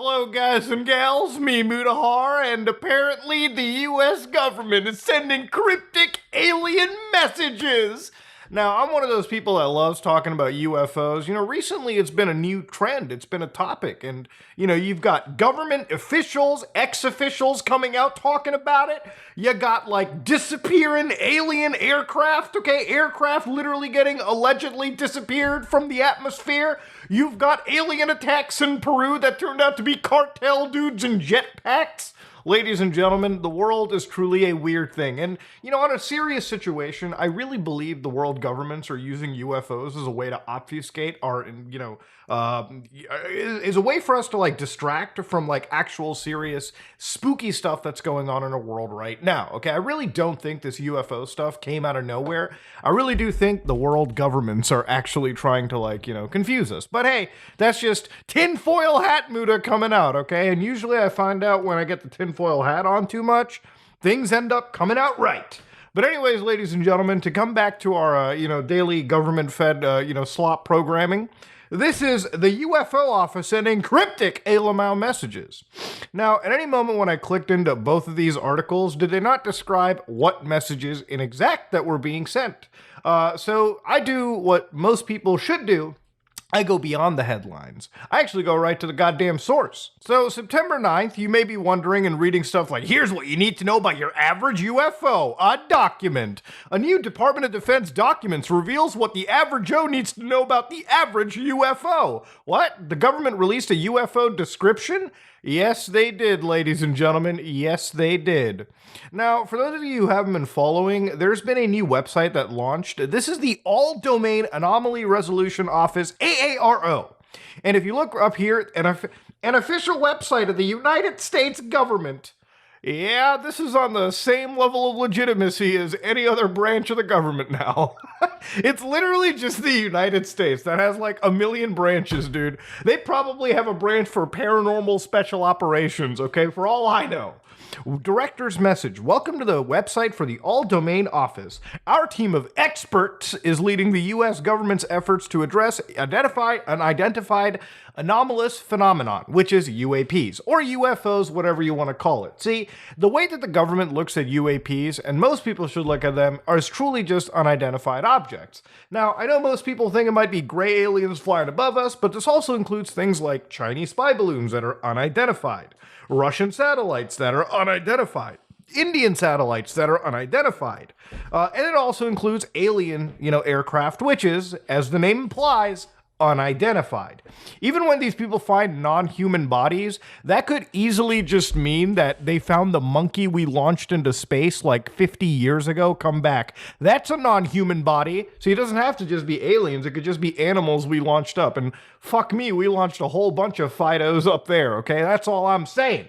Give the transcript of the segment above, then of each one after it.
Hello, guys and gals, me Mutahar, and apparently the US government is sending cryptic alien messages. Now, I'm one of those people that loves talking about UFOs. Recently it's been a new trend, it's been a topic, and, you've got government officials, ex-officials coming out talking about it. You got, disappearing alien aircraft, okay? Aircraft literally getting allegedly disappeared from the atmosphere. You've got alien attacks in Peru that turned out to be cartel dudes in jetpacks. Ladies and gentlemen, the world is truly a weird thing. And, on a serious situation, I really believe the world governments are using UFOs as a way to obfuscate our, is a way for us to, distract from, actual serious spooky stuff that's going on in the world right now. Okay, I really don't think this UFO stuff came out of nowhere. I really do think the world governments are actually trying to, confuse us. But hey, that's just tinfoil hat Muda coming out, okay? And usually I find out when I get the tinfoil hat on too much, things end up coming out right. But anyways, ladies and gentlemen, to come back to our, daily government-fed, slop programming, this is the UFO office sending cryptic alien messages. Now, at any moment when I clicked into both of these articles, did they not describe what messages in exact that were being sent? So I do what most people should do. I go beyond the headlines. I actually go right to the goddamn source. So September 9th, you may be wondering and reading stuff like, here's what you need to know about your average UFO, a document. A new Department of Defense documents reveals what the average Joe needs to know about the average UFO. What? The government released a UFO description? Yes, they did, ladies and gentlemen. Yes, they did. Now, for those of you who haven't been following, there's been a new website that launched. This is the All Domain Anomaly Resolution Office, AARO. And if you look up here, an official website of the United States government. Yeah, this is on the same level of legitimacy as any other branch of the government now. It's literally just the United States that has a million branches, dude. They probably have a branch for paranormal special operations, okay? For all I know. Director's message. Welcome to the website for the All Domain Office. Our team of experts is leading the U.S. government's efforts to address an identified anomalous phenomenon, which is UAPs, or UFOs, whatever you want to call it. See, the way that the government looks at UAPs, and most people should look at them, are truly just unidentified objects. Now, I know most people think it might be gray aliens flying above us, but this also includes things like Chinese spy balloons that are unidentified, Russian satellites that are unidentified, Indian satellites that are unidentified. And it also includes alien, aircraft, which is, as the name implies, unidentified. Even when these people find non-human bodies, that could easily just mean that they found the monkey we launched into space 50 years ago come back. That's a non-human body, so it doesn't have to just be aliens, it could just be animals we launched up, and fuck me, we launched a whole bunch of Fidos up there, okay? That's all I'm saying.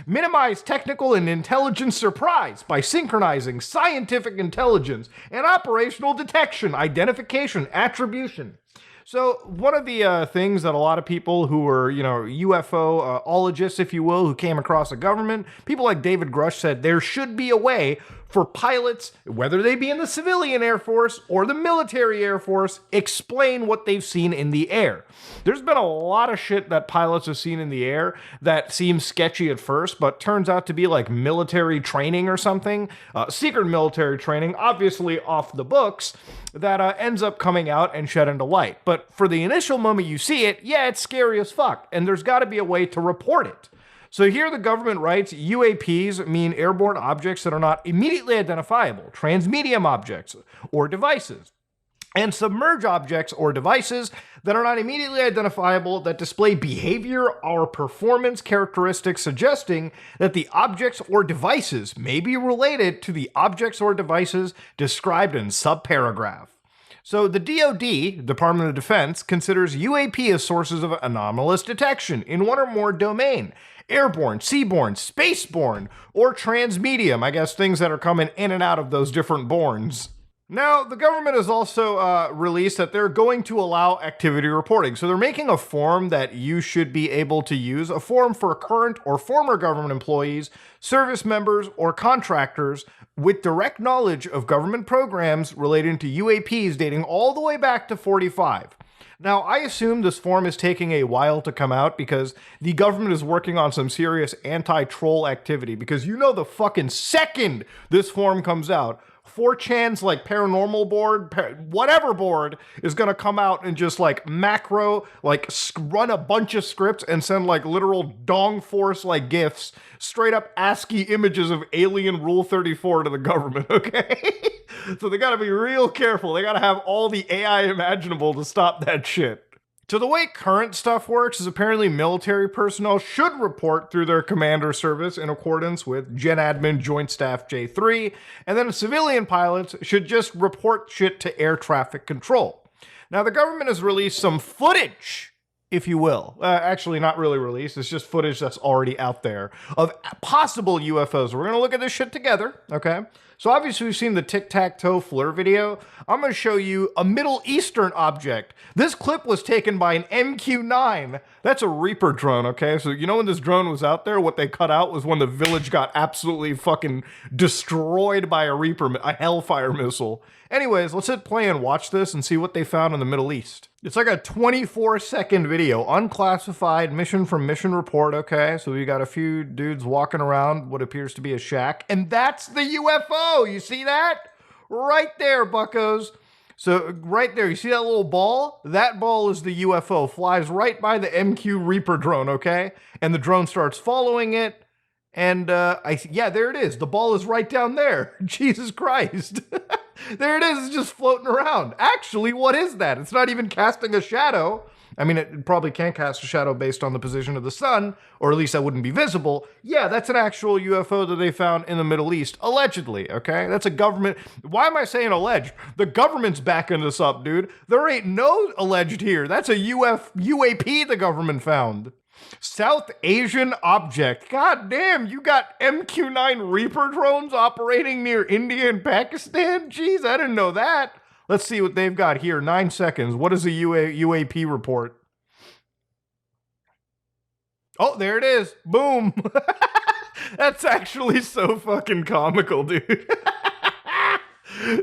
Minimize technical and intelligence surprise by synchronizing scientific intelligence and operational detection, identification, attribution. So one of the things that a lot of people who are, UFO-ologists, if you will, who came across the government, people like David Grush said there should be a way for pilots, whether they be in the civilian Air Force or the military Air Force, explain what they've seen in the air. There's been a lot of shit that pilots have seen in the air that seems sketchy at first, but turns out to be military training or something, secret military training, obviously off the books, that ends up coming out and shed into light. But for the initial moment you see it, yeah, it's scary as fuck, and there's got to be a way to report it. So here the government writes, UAPs mean airborne objects that are not immediately identifiable, transmedium objects or devices, and submerged objects or devices that are not immediately identifiable that display behavior or performance characteristics suggesting that the objects or devices may be related to the objects or devices described in subparagraph. So the DoD, Department of Defense, considers UAP as sources of anomalous detection in one or more domain. Airborne, seaborne, spaceborne, or transmedium, I guess things that are coming in and out of those different borns. Now, the government has also released that they're going to allow activity reporting. So they're making a form that you should be able to use, a form for current or former government employees, service members, or contractors with direct knowledge of government programs relating to UAPs dating all the way back to 45. Now, I assume this form is taking a while to come out because the government is working on some serious anti-troll activity, because you know the fucking second this form comes out, 4chan's like paranormal board, whatever board, is gonna come out and just like macro, like run a bunch of scripts and send like literal dong force like gifs, straight up ASCII images of alien Rule 34 to the government, okay? So they gotta be real careful. They gotta have all the AI imaginable to stop that shit. So the way current stuff works is apparently military personnel should report through their commander service in accordance with Gen Admin Joint Staff J3, and then civilian pilots should just report shit to air traffic control. Now the government has released some footage, if you will. Actually, not really released, it's just footage that's already out there of possible UFOs. We're gonna look at this shit together, okay? So obviously we've seen the tic-tac-toe FLIR video. I'm gonna show you a Middle Eastern object. This clip was taken by an MQ-9. That's a Reaper drone, okay? So you know when this drone was out there, what they cut out was when the village got absolutely fucking destroyed by a Reaper, a Hellfire missile. Anyways, let's hit play and watch this and see what they found in the Middle East. It's like a 24-second video, unclassified, mission from mission report, okay? So we got a few dudes walking around what appears to be a shack, and that's the UFO! You see that? Right there, buckos. So right there, you see that little ball? That ball is the UFO, flies right by the MQ Reaper drone, okay? And the drone starts following it, and yeah, there it is. The ball is right down there. Jesus Christ. There it is, it's just floating around. Actually, what is that? It's not even casting a shadow. I mean, it probably can't cast a shadow based on the position of the sun, or at least that wouldn't be visible. Yeah, that's an actual UFO that they found in the Middle East, allegedly, okay? That's a government... Why am I saying alleged? The government's backing this up, dude. There ain't no alleged here. That's a UAP the government found. South Asian object. God damn, you got MQ-9 Reaper drones operating near India and Pakistan? Jeez, I didn't know that. Let's see what they've got here. 9 seconds. What is a UAP report? Oh, there it is. Boom. That's actually so fucking comical, dude.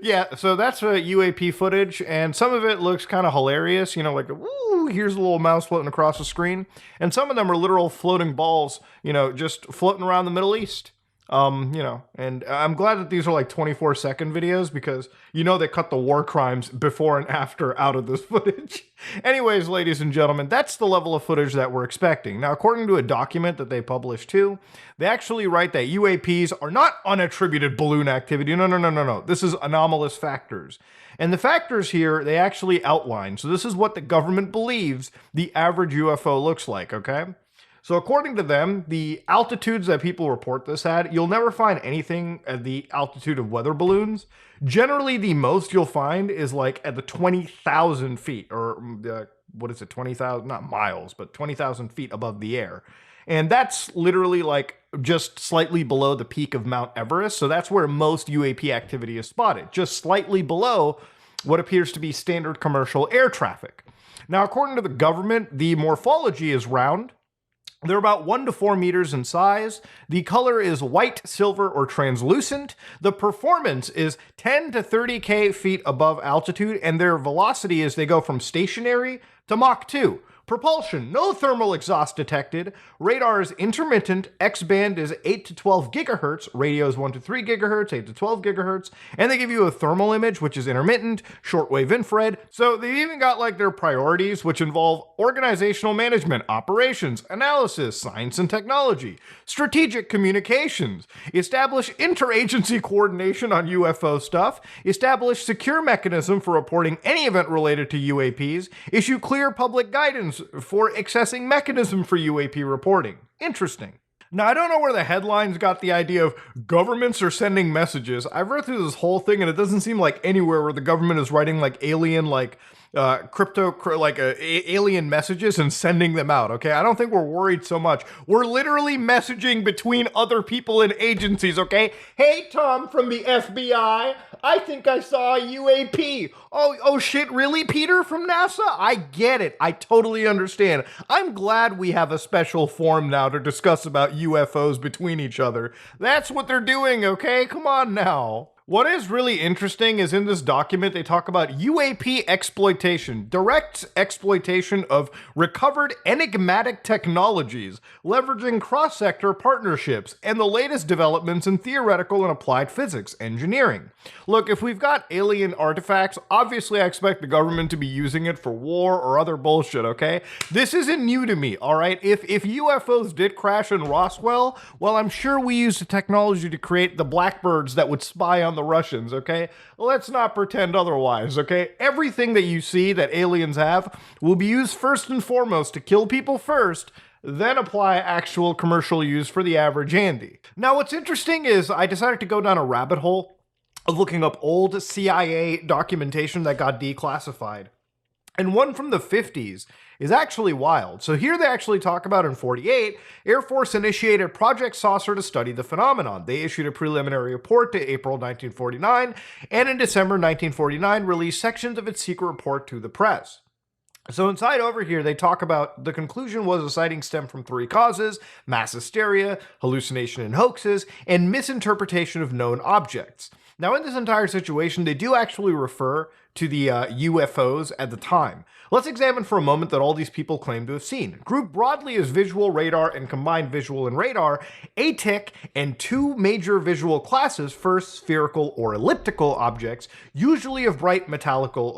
Yeah, so that's UAP footage, and some of it looks kind of hilarious, you know, like, woo, here's a little mouse floating across the screen, and some of them are literal floating balls, you know, just floating around the Middle East. You know, and I'm glad that these are like 24-second videos because, you know, they cut the war crimes before and after out of this footage. Anyways, ladies and gentlemen, that's the level of footage that we're expecting. Now, according to a document that they published too, they actually write that UAPs are not unattributed balloon activity. No. This is anomalous factors. And the factors here, they actually outline. So this is what the government believes the average UFO looks like, okay? So according to them, the altitudes that people report this at, you'll never find anything at the altitude of weather balloons. Generally, the most you'll find is like at the 20,000 feet, or what is it, 20,000, not miles, but 20,000 feet above the air. And that's literally like just slightly below the peak of Mount Everest. So that's where most UAP activity is spotted, just slightly below what appears to be standard commercial air traffic. Now, according to the government, the morphology is round. They're about 1 to 4 meters in size. The color is white, silver, or translucent. The performance is 10 to 30K feet above altitude, and their velocity is they go from stationary to Mach 2. Propulsion, no thermal exhaust detected. Radar is intermittent. X-band is 8 to 12 gigahertz. Radio is 1 to 3 gigahertz, 8 to 12 gigahertz. And they give you a thermal image, which is intermittent, shortwave infrared. So they've even got like their priorities, which involve organizational management, operations, analysis, science and technology, strategic communications, establish interagency coordination on UFO stuff, establish secure mechanism for reporting any event related to UAPs, issue clear public guidance for accessing mechanism for UAP reporting. Interesting. Now, I don't know where the headlines got the idea of governments are sending messages. I've read through this whole thing and it doesn't seem like anywhere where the government is writing like alien, alien messages and sending them out, okay? I don't think we're worried so much. We're literally messaging between other people and agencies, okay? Hey, Tom from the FBI, I think I saw a UAP. Oh shit, really, Peter from NASA? I get it. I totally understand. I'm glad we have a special forum now to discuss about UFOs between each other. That's what they're doing, okay? Come on now. What is really interesting is in this document, they talk about UAP exploitation, direct exploitation of recovered enigmatic technologies, leveraging cross-sector partnerships, and the latest developments in theoretical and applied physics engineering. Look, if we've got alien artifacts, obviously I expect the government to be using it for war or other bullshit, okay? This isn't new to me, all right? If UFOs did crash in Roswell, well, I'm sure we used the technology to create the blackbirds that would spy on the Russians, okay? Let's not pretend otherwise, okay? Everything that you see that aliens have will be used first and foremost to kill people first, then apply actual commercial use for the average Andy. Now, what's interesting is I decided to go down a rabbit hole of looking up old CIA documentation that got declassified. And one from the 50s is actually wild. So here they actually talk about in 48, Air Force initiated Project Saucer to study the phenomenon. They issued a preliminary report to April 1949, and in December 1949 released sections of its secret report to the press. So inside over here, they talk about the conclusion was the sighting stemmed from three causes: mass hysteria, hallucination and hoaxes, and misinterpretation of known objects. Now, in this entire situation, they do actually refer to the UFOs at the time. Let's examine for a moment that all these people claim to have seen. Grouped broadly as visual radar and combined visual and radar, ATIC and two major visual classes: first, spherical or elliptical objects, usually of bright metallical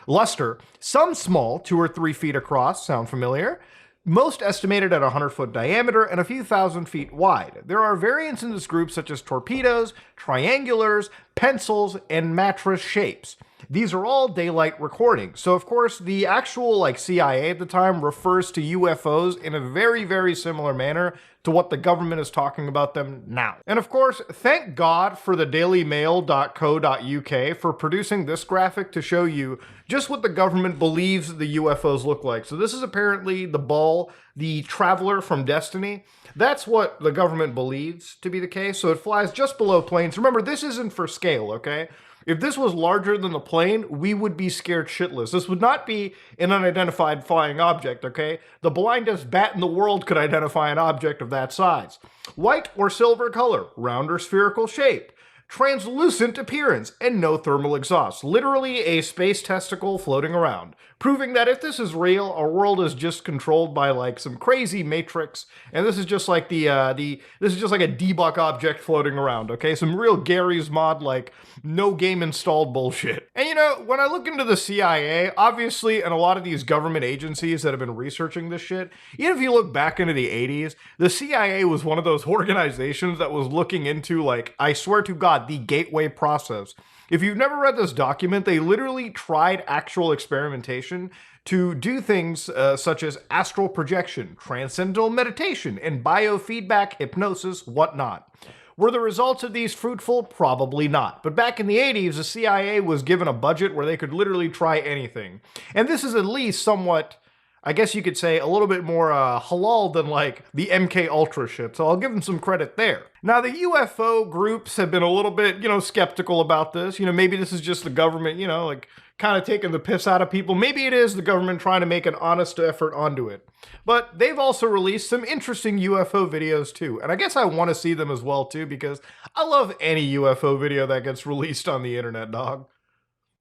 luster, some small, 2 or 3 feet across, sound familiar? Most estimated at 100-foot diameter and a few thousand feet wide. There are variants in this group such as torpedoes, triangulars, pencils, and mattress shapes. These are all daylight recordings. So of course, the actual CIA at the time refers to UFOs in a very, very similar manner to what the government is talking about them now. And of course, thank God for the dailymail.co.uk for producing this graphic to show you just what the government believes the UFOs look like. So this is apparently the ball, the traveler from Destiny. That's what the government believes to be the case. So it flies just below planes. Remember, this isn't for scale, okay? If this was larger than the plane, we would be scared shitless. This would not be an unidentified flying object, okay? The blindest bat in the world could identify an object of that size. White or silver color, round or spherical shape, translucent appearance, and no thermal exhaust. Literally a space testicle floating around, proving that if this is real, our world is just controlled by like some crazy matrix, and this is just like this is just like a debug object floating around, okay? Some real Gary's Mod, like, no game installed bullshit. And you know, when I look into the CIA, obviously, and a lot of these government agencies that have been researching this shit, even if you look back into the 80s, the CIA was one of those organizations that was looking into, like, I swear to God, the gateway process. If you've never read this document, they literally tried actual experimentation to do things such as astral projection, transcendental meditation, and biofeedback, hypnosis, whatnot. Were the results of these fruitful? Probably not. But back in the 80s, the CIA was given a budget where they could literally try anything. And this is at least somewhat, I guess you could say, a little bit more halal than like the MK Ultra shit, so I'll give them some credit there. Now, the UFO groups have been a little bit, skeptical about this. Maybe this is just the government, like, kind of taking the piss out of people. Maybe it is the government trying to make an honest effort onto it. But they've also released some interesting UFO videos too, and I guess I want to see them as well too, because I love any UFO video that gets released on the internet, dog.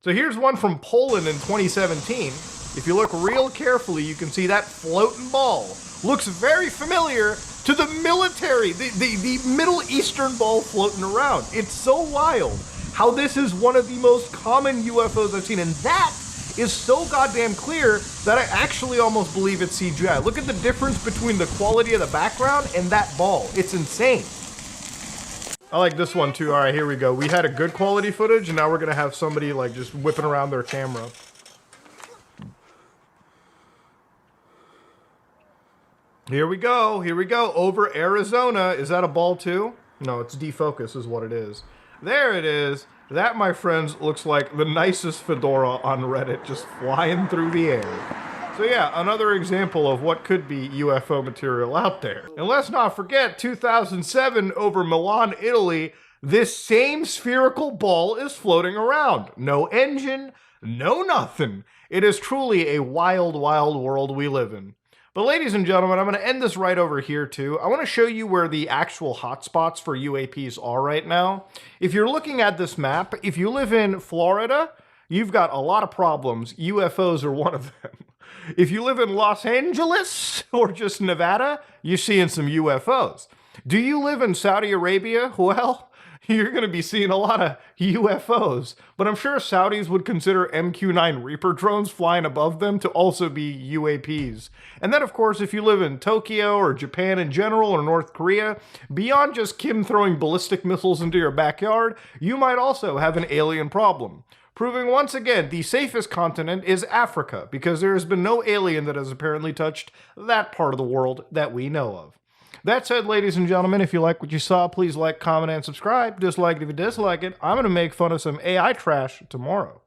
So here's one from Poland in 2017. If you look real carefully, you can see that floating ball looks very familiar to the military, the Middle Eastern ball floating around. It's so wild how this is one of the most common UFOs I've seen, and that is so goddamn clear that I actually almost believe it's CGI. Look at the difference between the quality of the background and that ball. It's insane. I like this one too. All right, here we go. We had a good quality footage, and now we're gonna have somebody like just whipping around their camera. Here we go, over Arizona. Is that a ball too? No, it's defocus is what it is. There it is. That, my friends, looks like the nicest fedora on Reddit, just flying through the air. So yeah, another example of what could be UFO material out there. And let's not forget, 2007 over Milan, Italy, this same spherical ball is floating around. No engine, no nothing. It is truly a wild, wild world we live in. But ladies and gentlemen, I'm going to end this right over here too. I want to show you where the actual hotspots for UAPs are right now. If you're looking at this map, if you live in Florida, you've got a lot of problems. UFOs are one of them. If you live in Los Angeles or just Nevada, you're seeing some UFOs. Do you live in Saudi Arabia? Well, you're going to be seeing a lot of UFOs. But I'm sure Saudis would consider MQ-9 Reaper drones flying above them to also be UAPs. And then, of course, if you live in Tokyo or Japan in general or North Korea, beyond just Kim throwing ballistic missiles into your backyard, you might also have an alien problem. Proving once again the safest continent is Africa, because there has been no alien that has apparently touched that part of the world that we know of. That said, ladies and gentlemen, if you like what you saw, please like, comment, and subscribe. Dislike it if you dislike it. I'm going to make fun of some AI trash tomorrow.